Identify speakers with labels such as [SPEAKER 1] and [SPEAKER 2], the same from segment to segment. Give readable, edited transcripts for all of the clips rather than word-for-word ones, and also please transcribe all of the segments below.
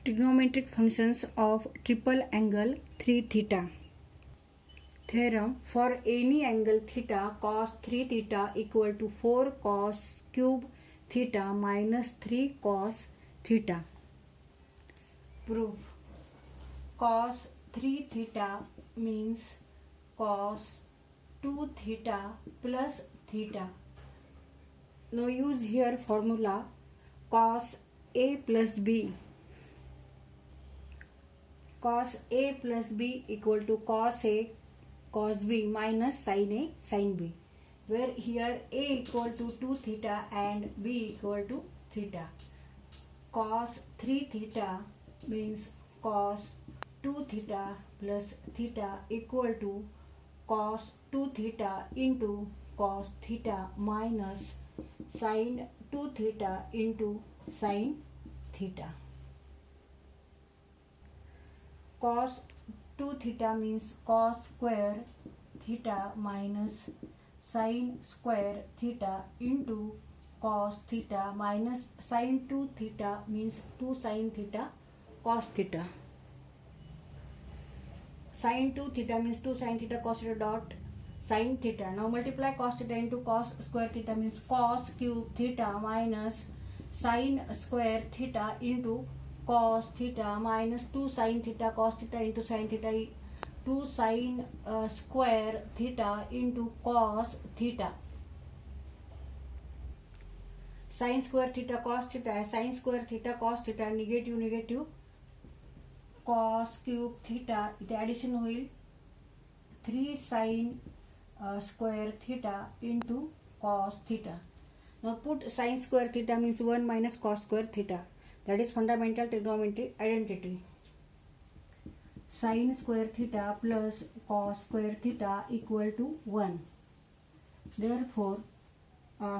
[SPEAKER 1] Trigonometric functions of triple angle 3 theta. Theorem: for any angle theta, cos 3 theta equal to 4 cos cube theta minus 3 cos theta. Proof: cos 3 theta means cos 2 theta plus theta. Now use here formula cos A plus B. Cos A plus B equal to cos A cos B minus sin A sin B, where here A equal to 2 theta and B equal to theta. Cos 3 theta means cos 2 theta plus theta equal to cos 2 theta into cos theta minus sin 2 theta into sin theta. Cos 2 theta means cos square theta minus sin square theta into cos theta minus sin 2 theta means 2 sin theta cos theta. Sin 2 theta means 2 sin theta cos theta dot sin theta. Now multiply cos theta into cos square theta means cos cube theta minus sin square theta into cos theta minus 2 sin theta cos theta into sin theta, 2 sin square theta into cos theta. Sin square theta cos theta, sin square theta cos theta, negative negative cos cube theta इथे addition होईल 3 sin square theta into cos theta. Now put sin square theta means 1 minus cos square theta. That is fundamental trigonometry identity. Sin square theta plus cos square theta equal to 1. Therefore,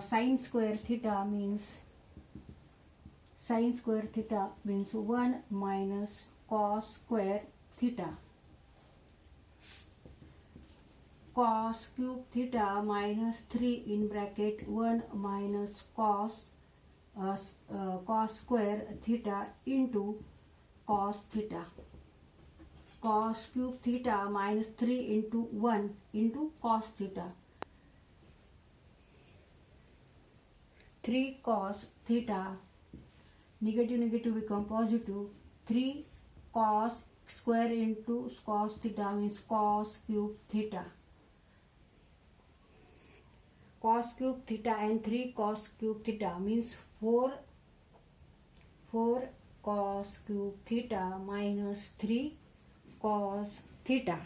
[SPEAKER 1] sin square theta means 1 minus cos square theta. Cos cube theta minus 3 in bracket 1 minus cos square theta into cos theta. Cos cube theta minus 3 into 1 into cos theta. 3 cos theta, negative negative become positive. 3 cos square into cos theta means cos cube theta. Cos cube theta and 3 cos cube theta means 4 cos cube theta minus 3 cos theta.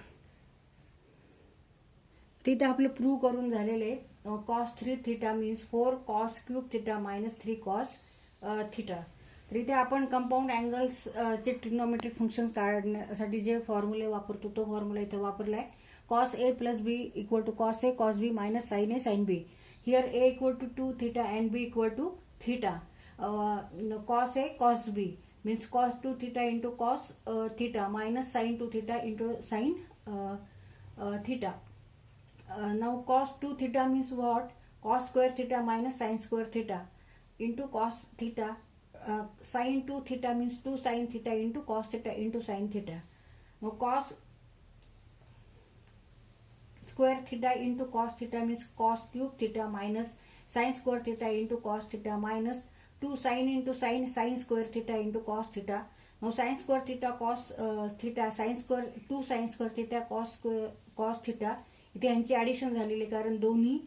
[SPEAKER 1] तिथे आपलं prove करून झालेले cos 3 theta means 4 cos cube theta minus 3 cos theta. तर इथे आपण compound angles चे trigonometric functions काढण्यासाठी जे फॉर्म्युले वापरतो तो फॉर्म्युला इथे वापरलाय. cos A plus B equal to cos A cos B minus sin A sin B. Here A equal to 2 theta and B equal to theta. Cos A cos B means cos 2 theta into cos theta minus sin 2 theta into sin theta. Now cos 2 theta means what? Cos square theta minus sin square theta into cos theta. Sin 2 theta means 2 sin theta into cos theta into sin theta. Now cos square theta into cos theta means cos cube theta minus sin square theta into cos theta minus 2 sin into sin square theta into cos theta. Now sin square theta cos theta sin square 2 sin square theta cos theta. इथे यांची addition झालेली कारण दोन्ही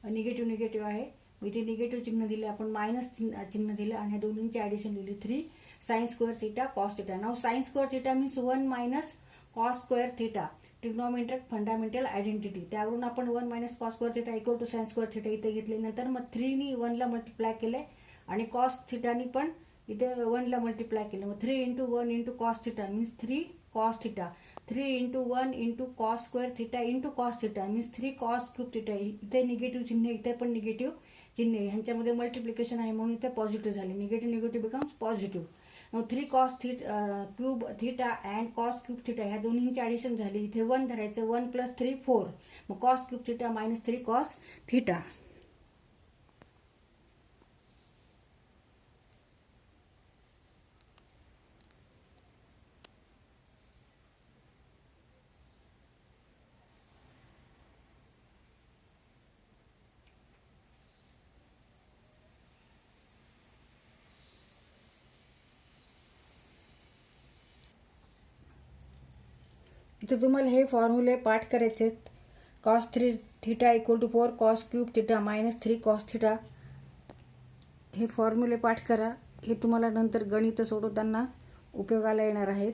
[SPEAKER 1] negative negative आहे. इथे negative चिन्ह दिले आपण मायनस चिन्ह दिले आणि ह्या दोन्हींची ॲडिशन दिली 3 sin square theta cos theta. Now sin square theta means 1 minus cos square theta. Trigonometric fundamental identity. त्यावरून आपण 1 minus cos square theta equal to sine square theta इथे घेतले. नंतर मग 3 नी 1 ला मल्टिप्लाय केले आणि कॉस थिटानी पण इथे 1 ला मल्टिप्लाय केले. मग 3 into 1 into cos theta means 3 cos theta. 3 into 1 into cos square theta into cos theta means 3 cos cube theta. इथे निगेटिव्ह चिन्ह इथे पण निगेटिव्ह चिन्ह ह्यांच्यामध्ये मल्टिप्लिकेशन आहे म्हणून इथे पॉझिटिव्ह झाले. Negative negative becomes positive. Now 3 cos cube theta and cos cube theta ह्या दोन्हींची ॲडिशन झाली. इथे 1 धरायचं. 1 plus 3 4. मग cos cube theta minus 3 cos theta. इथं तुम्हाला हे फॉर्म्युले पाठ करायचे आहेत. Cos 3 theta equal to 4 cos cube theta minus 3 cos theta. हे फॉर्म्युले पाठ करा. हे तुम्हाला नंतर गणित सोडवताना उपयोगाला येणार आहेत.